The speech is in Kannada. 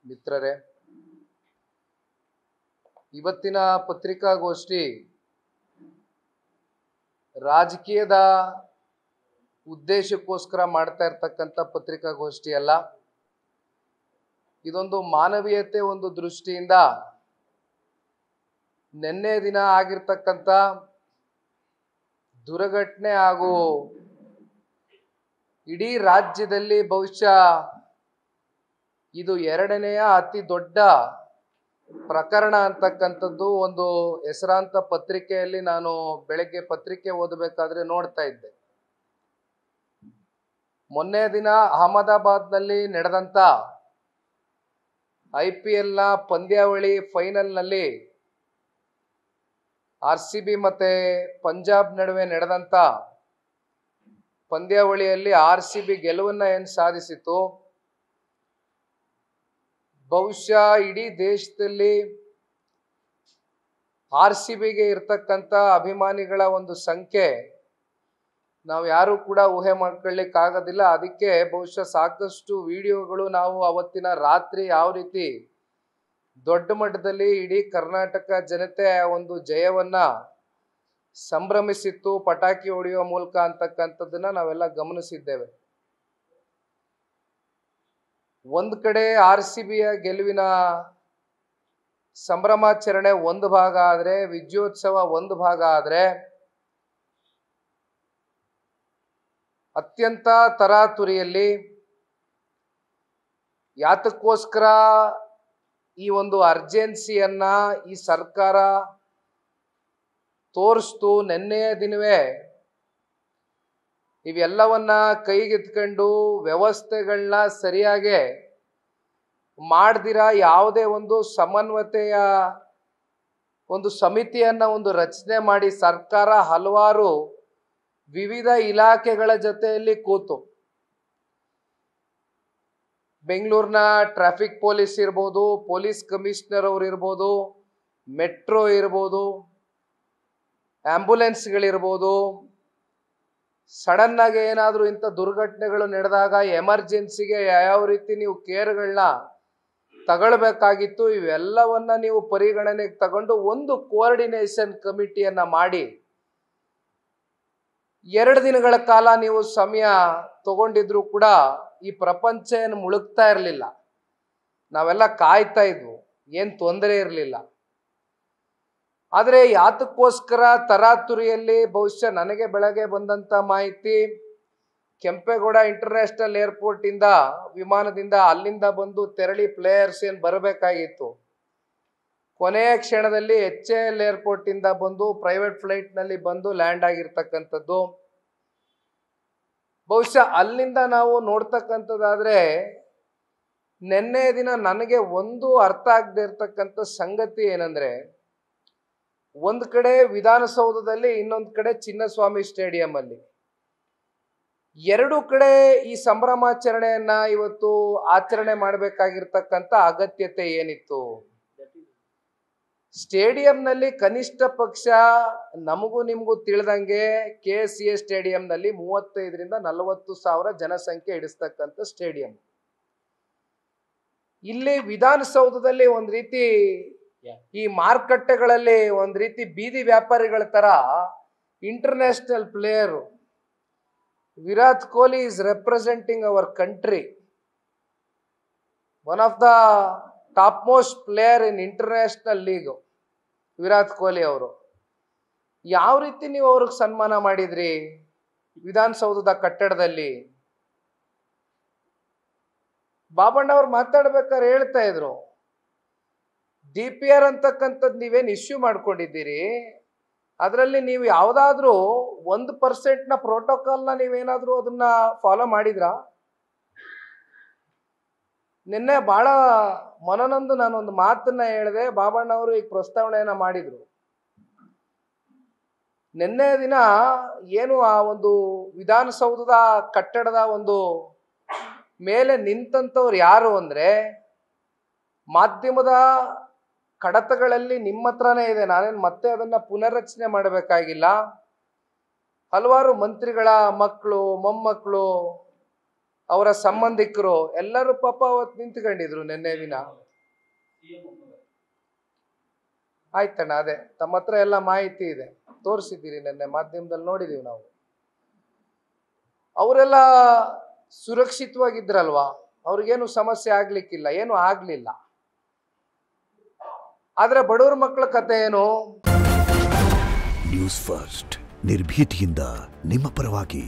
ಮಿತ್ರರೇ, ಇವತ್ತಿನ ಪತ್ರಿಕಾಗೋಷ್ಠಿ ರಾಜಕೀಯದ ಉದ್ದೇಶಕ್ಕೋಸ್ಕರ ಮಾಡ್ತಾ ಇರತಕ್ಕಂತ ಪತ್ರಿಕಾಗೋಷ್ಠಿ ಅಲ್ಲ. ಇದೊಂದು ಮಾನವೀಯತೆ ಒಂದು ದೃಷ್ಟಿಯಿಂದ ನಿನ್ನೆ ದಿನ ಆಗಿರ್ತಕ್ಕಂತ ದುರ್ಘಟನೆ ಹಾಗೂ ಇಡೀ ರಾಜ್ಯದಲ್ಲಿ ಬಹುಶಃ ಇದು ಎರಡನೆಯ ಅತಿ ದೊಡ್ಡ ಪ್ರಕರಣ ಅಂತಕ್ಕಂಥದ್ದು ಒಂದು ಹೆಸರಾಂತ ಪತ್ರಿಕೆಯಲ್ಲಿ ನಾನು ಬೆಳಗ್ಗೆ ಪತ್ರಿಕೆ ಓದಬೇಕಾದ್ರೆ ನೋಡ್ತಾ ಇದ್ದೆ. ಮೊನ್ನೆ ದಿನ ಅಹಮದಾಬಾದ್ನಲ್ಲಿ ನಡೆದಂತ IPL ನ ಪಂದ್ಯಾವಳಿ ಫೈನಲ್ ನಲ್ಲಿ RCB ಮತ್ತೆ ಪಂಜಾಬ್ ನಡುವೆ ನಡೆದಂತ ಪಂದ್ಯಾವಳಿಯಲ್ಲಿ RCB ಗೆಲುವನ್ನ ಏನು ಸಾಧಿಸಿತು, ಬಹುಶಃ ಇಡೀ ದೇಶದಲ್ಲಿ RCBಗೆ ಇರ್ತಕ್ಕಂಥ ಅಭಿಮಾನಿಗಳ ಒಂದು ಸಂಖ್ಯೆ ನಾವು ಯಾರು ಕೂಡ ಊಹೆ ಮಾಡ್ಕೊಳ್ಳಿಕ್ಕಾಗೋದಿಲ್ಲ. ಅದಕ್ಕೆ ಬಹುಶಃ ಸಾಕಷ್ಟು ವಿಡಿಯೋಗಳು ನಾವು ಅವತ್ತಿನ ರಾತ್ರಿ ಯಾವ ರೀತಿ ದೊಡ್ಡ ಮಟ್ಟದಲ್ಲಿ ಇಡೀ ಕರ್ನಾಟಕ ಜನತೆ ಒಂದು ಜಯವನ್ನ ಸಂಭ್ರಮಿಸಿತ್ತು ಪಟಾಕಿ ಹೊಡೆಯುವ ಮೂಲಕ ಅಂತಕ್ಕಂಥದ್ದನ್ನ ನಾವೆಲ್ಲ ಗಮನಿಸಿದ್ದೇವೆ. ಒಂದು ಕಡೆ RCBಯ ಗೆಲುವಿನ ಸಂಭ್ರಮಾಚರಣೆ ಒಂದು ಭಾಗ ಆದ್ರೆ, ವಿಜಯೋತ್ಸವ ಒಂದು ಭಾಗ ಆದ್ರೆ, ಅತ್ಯಂತ ತರಾತುರಿಯಲ್ಲಿ ಯಾತಕ್ಕೋಸ್ಕರ ಈ ಒಂದು ಅರ್ಜೆನ್ಸಿಯನ್ನ ಈ ಸರ್ಕಾರ ತೋರಿಸ್ತು, ನಿನ್ನೆಯ ದಿನವೇ ಇವೆಲ್ಲವನ್ನ ಕೈಗೆತ್ಕೊಂಡು ವ್ಯವಸ್ಥೆಗಳನ್ನ ಸರಿಯಾಗಿ ಮಾಡ್ದಿರ ಯಾವುದೇ ಒಂದು ಸಮನ್ವಯತೆಯ ಒಂದು ಸಮಿತಿಯನ್ನ ಒಂದು ರಚನೆ ಮಾಡಿ ಸರ್ಕಾರ ಹಲವಾರು ವಿವಿಧ ಇಲಾಖೆಗಳ ಜೊತೆಯಲ್ಲಿ ಕೂತು ಬೆಂಗಳೂರಿನ ಟ್ರಾಫಿಕ್ ಪೊಲೀಸ್ ಇರ್ಬೋದು, ಪೊಲೀಸ್ ಕಮಿಷನರ್ ಅವರು ಇರ್ಬೋದು, ಮೆಟ್ರೋ ಇರ್ಬೋದು, ಆಂಬ್ಯುಲೆನ್ಸ್ಗಳಿರ್ಬೋದು, ಸಡನ್ ಆಗಿ ಏನಾದರೂ ಇಂಥ ದುರ್ಘಟನೆಗಳು ನಡೆದಾಗ ಎಮರ್ಜೆನ್ಸಿಗೆ ಯಾವ ರೀತಿ ನೀವು ಕೇರ್ಗಳನ್ನ ತಗೊಳ್ಬೇಕಾಗಿತ್ತು, ಇವೆಲ್ಲವನ್ನ ನೀವು ಪರಿಗಣನೆಗೆ ತಗೊಂಡು ಒಂದು ಕೋಆರ್ಡಿನೇಷನ್ ಕಮಿಟಿಯನ್ನ ಮಾಡಿ 2 ದಿನಗಳ ಕಾಲ ನೀವು ಸಮಯ ತಗೊಂಡಿದ್ರು ಕೂಡ ಈ ಪ್ರಪಂಚ ಏನು ಮುಳುಗ್ತಾ ಇರಲಿಲ್ಲ. ನಾವೆಲ್ಲ ಕಾಯ್ತಾ ಇದ್ವು, ಏನು ತೊಂದರೆ ಇರಲಿಲ್ಲ. ಆದರೆ ಯಾತಕ್ಕೋಸ್ಕರ ತರಾತುರಿಯಲ್ಲಿ ಬಹುಶಃ ನನಗೆ ಬೆಳಗ್ಗೆ ಬಂದಂತ ಮಾಹಿತಿ, ಕೆಂಪೇಗೌಡ ಇಂಟರ್ನ್ಯಾಷನಲ್ ಏರ್ಪೋರ್ಟ್ ಇಂದ ವಿಮಾನದಿಂದ ಅಲ್ಲಿಂದ ಬಂದು ತೆರಳಿ ಪ್ಲೇಯರ್ಸ್ ಏನು ಬರಬೇಕಾಗಿತ್ತು, ಕೊನೆಯ ಕ್ಷಣದಲ್ಲಿ HAL ಏರ್ಪೋರ್ಟ್ ಇಂದ ಬಂದು ಪ್ರೈವೇಟ್ ಫ್ಲೈಟ್ ನಲ್ಲಿ ಬಂದು ಲ್ಯಾಂಡ್ ಆಗಿರ್ತಕ್ಕಂಥದ್ದು. ಬಹುಶಃ ಅಲ್ಲಿಂದ ನಾವು ನೋಡ್ತಕ್ಕಂಥದ್ದಾದ್ರೆ ನಿನ್ನೆ ದಿನ ನನಗೆ ಒಂದು ಅರ್ಥ ಆಗದೆ ಇರ್ತಕ್ಕಂಥ ಸಂಗತಿ ಏನಂದ್ರೆ, ಒಂದು ಕಡೆ ವಿಧಾನಸೌಧದಲ್ಲಿ, ಇನ್ನೊಂದು ಕಡೆ ಚಿನ್ನಸ್ವಾಮಿ ಸ್ಟೇಡಿಯಂ ಅಲ್ಲಿ, ಎರಡು ಕಡೆ ಈ ಸಂಭ್ರಮಾಚರಣೆಯನ್ನ ಇವತ್ತು ಆಚರಣೆ ಮಾಡಬೇಕಾಗಿರ್ತಕ್ಕಂಥ ಅಗತ್ಯತೆ ಏನಿತ್ತು? ಸ್ಟೇಡಿಯಂನಲ್ಲಿ ಕನಿಷ್ಠ ಪಕ್ಷ ನಮಗೂ ನಿಮಗೂ ತಿಳಿದಂಗೆ KCA ಸ್ಟೇಡಿಯಂನಲ್ಲಿ 35ರಿಂದ 40 ಸಾವಿರ ಜನಸಂಖ್ಯೆ ಇಡಿಸ್ತಕ್ಕಂಥ ಸ್ಟೇಡಿಯಂ. ಇಲ್ಲಿ ವಿಧಾನಸೌಧದಲ್ಲಿ ಒಂದ್ ರೀತಿ ಈ ಮಾರುಕಟ್ಟೆಗಳಲ್ಲಿ ಒಂದ್ ರೀತಿ ಬೀದಿ ವ್ಯಾಪಾರಿಗಳ ತರ international player Virat Kohli is representing our country, one of the top most player in international league Virat Kohli ಅವರು. ಯಾವ ರೀತಿ ನೀವು ಅವ್ರಿಗೆ ಸನ್ಮಾನ ಮಾಡಿದ್ರಿ ವಿಧಾನಸೌಧದ ಕಟ್ಟಡದಲ್ಲಿ? ಬಾಬಣ್ಣ ಅವ್ರು ಮಾತಾಡ್ಬೇಕಾದ್ರೆ ಹೇಳ್ತಾ ಇದ್ರು, DPR ಅಂತಕ್ಕಂಥದ್ದು ನೀವೇನು ಇಶ್ಯೂ ಮಾಡ್ಕೊಂಡಿದ್ದೀರಿ, ಅದರಲ್ಲಿ ನೀವು ಯಾವುದಾದ್ರೂ 1% ಪ್ರೋಟೋಕಾಲ್ನ ನೀವೇನಾದ್ರೂ ಅದನ್ನ ಫಾಲೋ ಮಾಡಿದ್ರಾ? ನಿನ್ನೆ ಬಹಳ ಮನನೊಂದು ನಾನೊಂದು ಮಾತನ್ನ ಹೇಳಿದೆ, ಬಾಬಣ್ಣ ಅವರು ಈಗ ಪ್ರಸ್ತಾವನೆಯನ್ನ ಮಾಡಿದ್ರು. ನಿನ್ನೆ ದಿನ ಏನು ಆ ಒಂದು ವಿಧಾನಸೌಧದ ಕಟ್ಟಡದ ಒಂದು ಮೇಲೆ ನಿಂತಂತವ್ರು ಯಾರು ಅಂದ್ರೆ, ಮಾಧ್ಯಮದ ಕಡತಗಳಲ್ಲಿ ನಿಮ್ಮ ಹತ್ರನೇ ಇದೆ, ನಾನೇನು ಮತ್ತೆ ಅದನ್ನ ಪುನರ್ರಚನೆ ಮಾಡಬೇಕಾಗಿಲ್ಲ. ಹಲವಾರು ಮಂತ್ರಿಗಳ ಮಕ್ಕಳು, ಮೊಮ್ಮಕ್ಕಳು, ಅವರ ಸಂಬಂಧಿಕರು ಎಲ್ಲರೂ ಪಾಪ ಅವತ್ತು ನಿಂತ್ಕೊಂಡಿದ್ರು ನಿನ್ನೆ ದಿನ. ಆಯ್ತಣ್ಣ, ಅದೇ ತಮ್ಮ ಹತ್ರ ಎಲ್ಲ ಮಾಹಿತಿ ಇದೆ, ತೋರಿಸಿದ್ದೀರಿ, ನಿನ್ನೆ ಮಾಧ್ಯಮದಲ್ಲಿ ನೋಡಿದೀವಿ ನಾವು. ಅವರೆಲ್ಲ ಸುರಕ್ಷಿತವಾಗಿದ್ರಲ್ವಾ, ಅವ್ರಿಗೇನು ಸಮಸ್ಯೆ ಆಗ್ಲಿಕ್ಕಿಲ್ಲ, ಏನು ಆಗ್ಲಿಲ್ಲ. ಆದ್ರೆ ಬಡವ್ರ ಮಕ್ಕಳ ಕತೆ ಏನು? ನ್ಯೂಸ್ ಫಸ್ಟ್ ನಿರ್ಭೀತಿಯಿಂದ ನಿಮ್ಮ ಪರವಾಗಿ.